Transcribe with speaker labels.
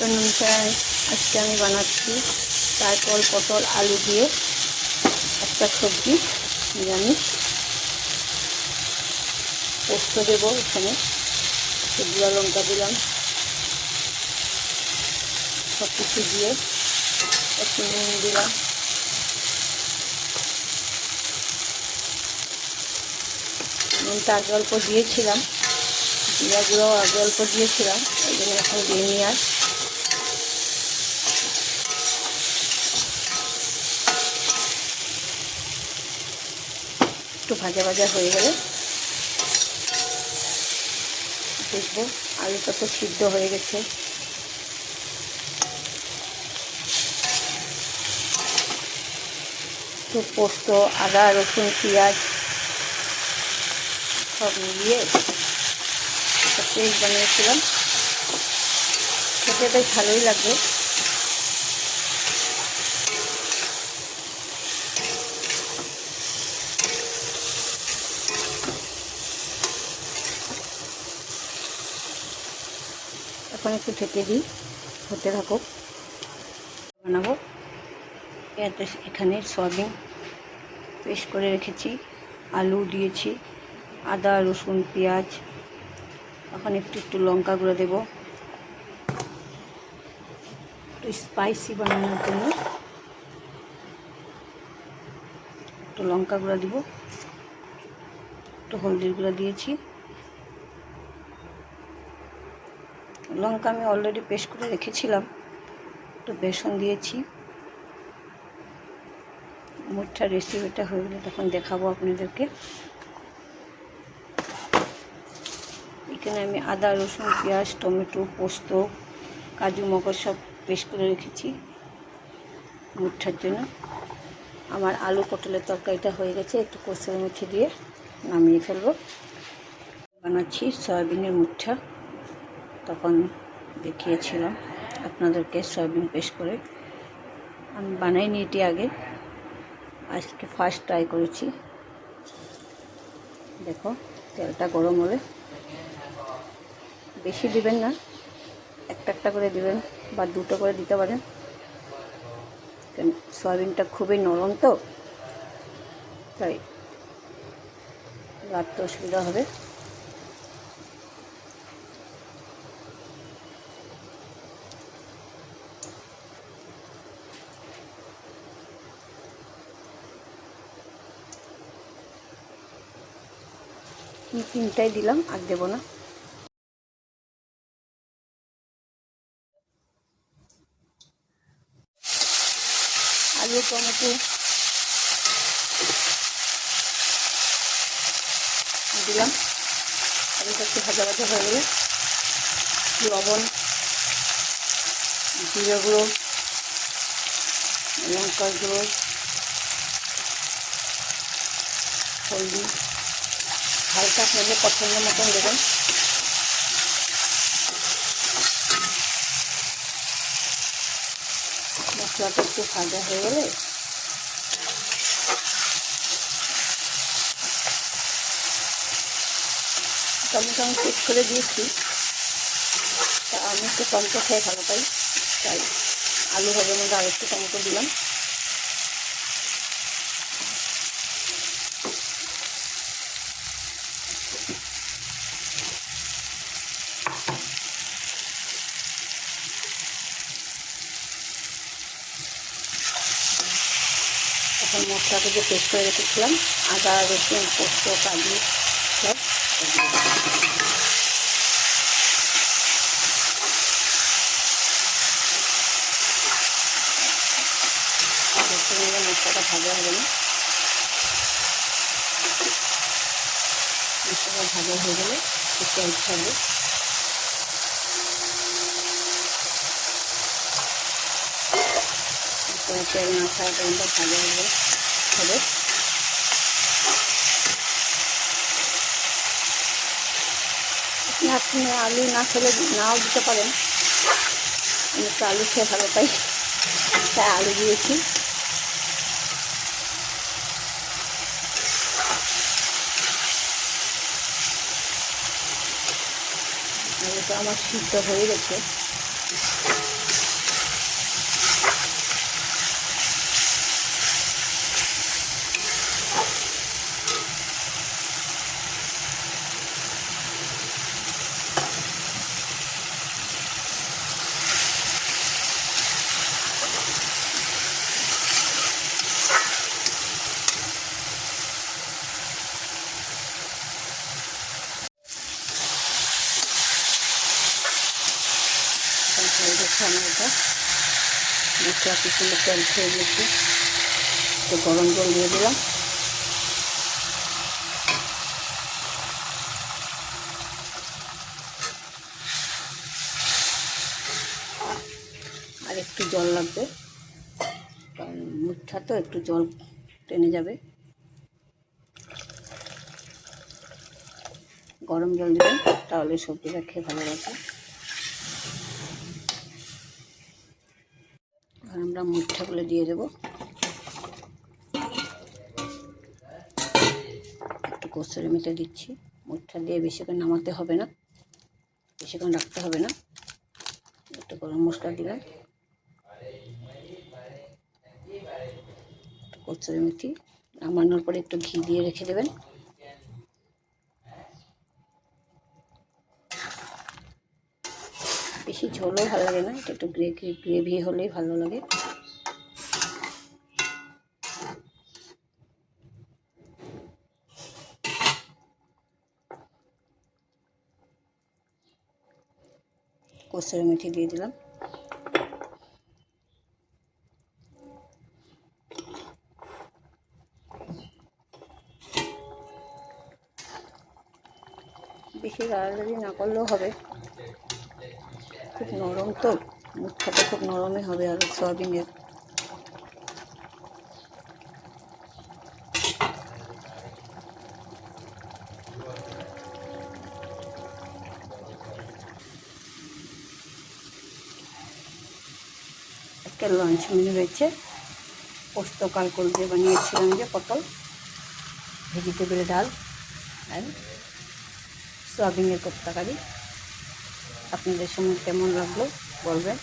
Speaker 1: তো নমস্কার, আজকে আমি বানাচ্ছি কাঁকরোল পটল আলু দিয়ে একটা সবজি নিরামিষ। পোস্ত দেবো, এখানে গুঁড়া লঙ্কা দিলাম, সব কিছু দিয়ে একটু নুন দিলাম, নুনটা আগে অল্প দিয়েছিলাম, জিরা গুঁড়োও আগে অল্প দিয়েছিলাম, ওই জন্য এখন দিয়ে নিয়ে আর একটু ভাজা ভাজা হয়ে গেলে দেখবো আলুটা তো সিদ্ধ হয়ে গেছে। তো পোস্ত, আদা, রসুন, পেঁয়াজ সব মিলিয়ে একটা পেস্ট বানিয়েছিলাম, খেতে বেশ ভালোই লাগবে। এখন একটু ঢেকে দিই, হতে থাকুক। বানাবো এখানে সয়াবিন পেস্ট করে রেখেছি, আলু দিয়েছি, আদা, রসুন, পেঁয়াজ। এখন একটু একটু লঙ্কা গুঁড়ো দেবো, একটু স্পাইসি বানানোর জন্য একটু লঙ্কা গুঁড়ো দিব, একটু হলদির গুঁড়ো দিয়েছি। লঙ্কা আমি অলরেডি পেস্ট করে রেখেছিলাম। একটু বেসন দিয়েছি। মুঠটা রেসিপিটা হয়ে গেলে তখন দেখাবো আপনাদেরকে। এখানে আমি আদা, রসুন, পেঁয়াজ, টমেটো, পোস্ত, কাজু, মগজ সব পেস্ট করে রেখেছি মুঠার জন্য। আমার আলু পটলের তরকারিটা হয়ে গেছে, একটু কসুরি মেথি দিয়ে নামিয়ে ফেলবো। বানাচ্ছি সয়াবিনের মুঠা, তখন দেখিয়েছিলাম আপনাদেরকে সয়াবিন পেস্ট করে। আমি বানাইনি এটি আগে, আজকে ফার্স্ট ট্রাই করেছি। দেখো, তেলটা গরম হলে বেশি দিবেন না, একটা একটা করে দিবেন বা দুটো করে দিতে পারেন, কারণ সয়াবিনটা খুবই নরম, তো তাই রাখতে অসুবিধা হবে। তিনটাই দিলাম, আর দেবো না। আলু, টমেটো দিলাম, আলুটা একটু ভাজা ভাজা হয়ে গেলে লবণ, জিরে গুঁড়ো, লঙ্কার গুঁড়ো, হলদি হালকা আপনাদের পছন্দ মতন দেবেন। মশলাটা একটু ভাজা হয়ে গেলে টমেটো আমি পেস্ট করে দিয়েছি, তা আমি একটু টমেটো খেয়ে ভালো পাই, তাই আলু ভাজার মধ্যে আরেকটু টমেটো দিলাম। এখন মশলাটা যে পেস্ট করে রেখেছিলাম, আদা, রসুন, পোস্ত, কাজু সব মশলাটা ভাজা হবে না। মশলাটা ভাজা হয়ে গেলে তেল ছাড়বে। তেল না ছাড়া পর্যন্ত ভাজা হবে। আপনি আলু না খেলে নাও দিতে পারেন, আমি একটু আলু খেয়ে ভালো পাই, তাই আলু দিয়েছি। আলুটা আমার সিদ্ধ হয়ে গেছে। হয়ে গেছে আমার এটা, মুখটা কি সুন্দর তেল খেয়ে গেছে। তো গরম জল দিয়ে দিলাম। আর একটু জল লাগবে, কারণ মুঠটা তো একটু জল টেনে যাবে। গরম জল দেবেন, তাহলে সবজিটা খেয়ে ভালো লাগবে। আর আমরা মুঠাগুলো দিয়ে দেবো। একটু কসুরি মেথি দিচ্ছি। মুঠটা দিয়ে বেশিক্ষণ নামাতে হবে না, বেশিক্ষণ রাখতে হবে না। একটু গরম মশলা দিলাম, কসুরি মেথি। নামানোর পরে একটু ঘি দিয়ে রেখে দেবেন। বেশি ঝোলও ভালো লাগে না, এটা একটু গ্রেভি হলেই ভালো লাগে। কসুরি মেথি দিয়ে দিলাম। বেশি লাড়ালাড়ি না করলেও হবে, খুব নরম তো, মুঠাটা খুব নরমই হবে। আর সয়াবিনের একটা লাঞ্চ মেনু রয়েছে, পোস্ত কালকল দিয়ে বানিয়েছিলাম যে পটল, ভেজিটেবল ডাল আর সয়াবিনের তরকারি। আপনাদের সময় কেমন লাগলো বলবেন।